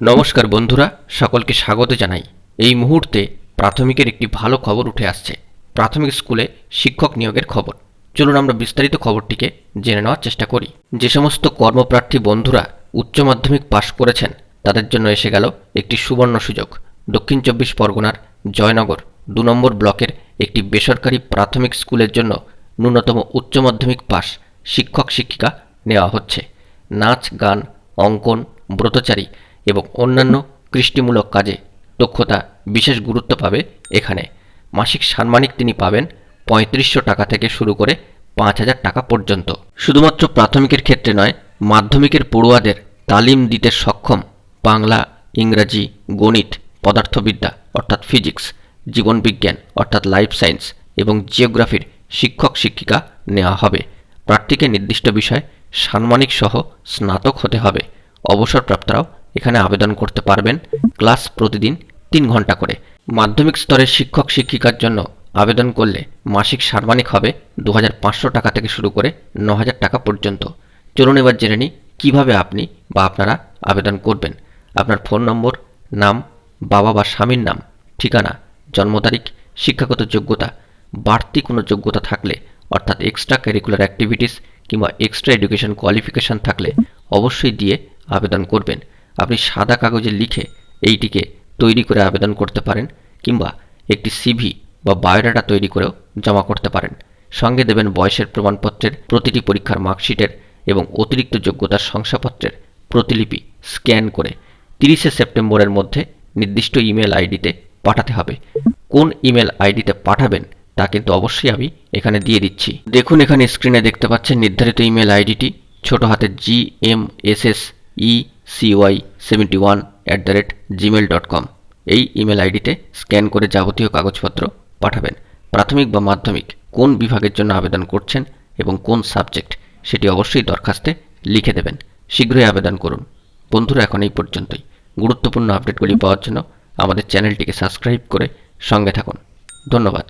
নমস্কার বন্ধুরা, সকলকে স্বাগত জানাই। এই মুহূর্তে প্রাথমিকের একটি ভালো খবর উঠে আসছে। প্রাথমিক স্কুলে শিক্ষক নিয়োগের খবর। চলুন আমরা বিস্তারিত খবরটিকে জেনে নেওয়ার চেষ্টা করি। যে সমস্ত কর্মপ্রার্থী বন্ধুরা উচ্চ মাধ্যমিক পাশ করেছেন তাদের জন্য এসে গেল একটি সুবর্ণ সুযোগ। দক্ষিণ ২৪ পরগনার জয়নগর ২ নম্বর ব্লকের একটি বেসরকারি প্রাথমিক স্কুলের জন্য ন্যূনতম উচ্চ মাধ্যমিক পাশ শিক্ষক শিক্ষিকা নেওয়া হচ্ছে। নাচ, গান, অঙ্কন, ব্রতচারী এবং অন্যান্য কৃষ্টিমূলক কাজে দক্ষতা বিশেষ গুরুত্ব পাবে এখানে। মাসিক সাম্মানিক তিনি পাবেন ৩৫০০ টাকা থেকে শুরু করে ৫,০০০ টাকা পর্যন্ত। শুধুমাত্র প্রাথমিকের ক্ষেত্রে নয়, মাধ্যমিকের পড়ুয়াদের তালিম দিতে সক্ষম বাংলা, ইংরাজি, গণিত, পদার্থবিদ্যা অর্থাৎ ফিজিক্স, জীবনবিজ্ঞান অর্থাৎ লাইফ সায়েন্স এবং জিওগ্রাফির শিক্ষক শিক্ষিকা নেওয়া হবে। প্রার্থীকে নির্দিষ্ট বিষয় সাম্মানিক সহ স্নাতক হতে হবে। অবসরপ্রাপ্তরাও এখানে আবেদন করতে পারবেন। ক্লাস প্রতিদিন ৩ ঘন্টা করে। মাধ্যমিক স্তরের শিক্ষক শিক্ষিকার জন্য আবেদন করলে মাসিক সাম্মানিক হবে ২৫০০ টাকা থেকে শুরু করে ৯,০০০ টাকা পর্যন্ত। চলুন এবার জেনে নিই কীভাবে আপনি বা আপনারা আবেদন করবেন। আপনার ফোন নম্বর, নাম, বাবা বা স্বামীর নাম, ঠিকানা, জন্ম তারিখ, শিক্ষাগত যোগ্যতা, বাড়তি কোনো যোগ্যতা থাকলে অর্থাৎ এক্সট্রা কারিকুলার অ্যাক্টিভিটিস কিংবা এক্সট্রা এডুকেশন কোয়ালিফিকেশান থাকলে অবশ্যই দিয়ে আবেদন করবেন। আপনি সাদা কাগজে লিখে এইটিকে তৈরি করে আবেদন করতে পারেন কিংবা একটি সিভি বা বায়োডাটা তৈরি করেও জমা করতে পারেন। সঙ্গে দেবেন বয়সের প্রমাণপত্রের প্রতিটি পরীক্ষার মার্কশিটের এবং অতিরিক্ত যোগ্যতার শংসাপত্রের প্রতিলিপি স্ক্যান করে ৩০শে সেপ্টেম্বরের মধ্যে নির্দিষ্ট ইমেল আইডিতে পাঠাতে হবে। কোন ইমেল আইডিতে পাঠাবেন তা কিন্তু অবশ্যই আমি এখানে দিয়ে দিচ্ছি। দেখুন, এখানে স্ক্রিনে দেখতে পাচ্ছেন নির্ধারিত ইমেল আইডিটি ছোট হাতের gmssecy71@gmail.com। এই ইমেল আইডিতে স্ক্যান করে যাবতীয় কাগজপত্র পাঠাবেন। প্রাথমিক বা মাধ্যমিক কোন বিভাগের জন্য আবেদন করছেন এবং কোন সাবজেক্ট সেটি অবশ্যই দরখাস্তে লিখে দেবেন। শীঘ্রই আবেদন করুন। বন্ধুরা, এখন এই পর্যন্তই। গুরুত্বপূর্ণ আপডেটগুলি পাওয়ার জন্য আমাদের চ্যানেলটিকে সাবস্ক্রাইব করে সঙ্গে থাকুন। ধন্যবাদ।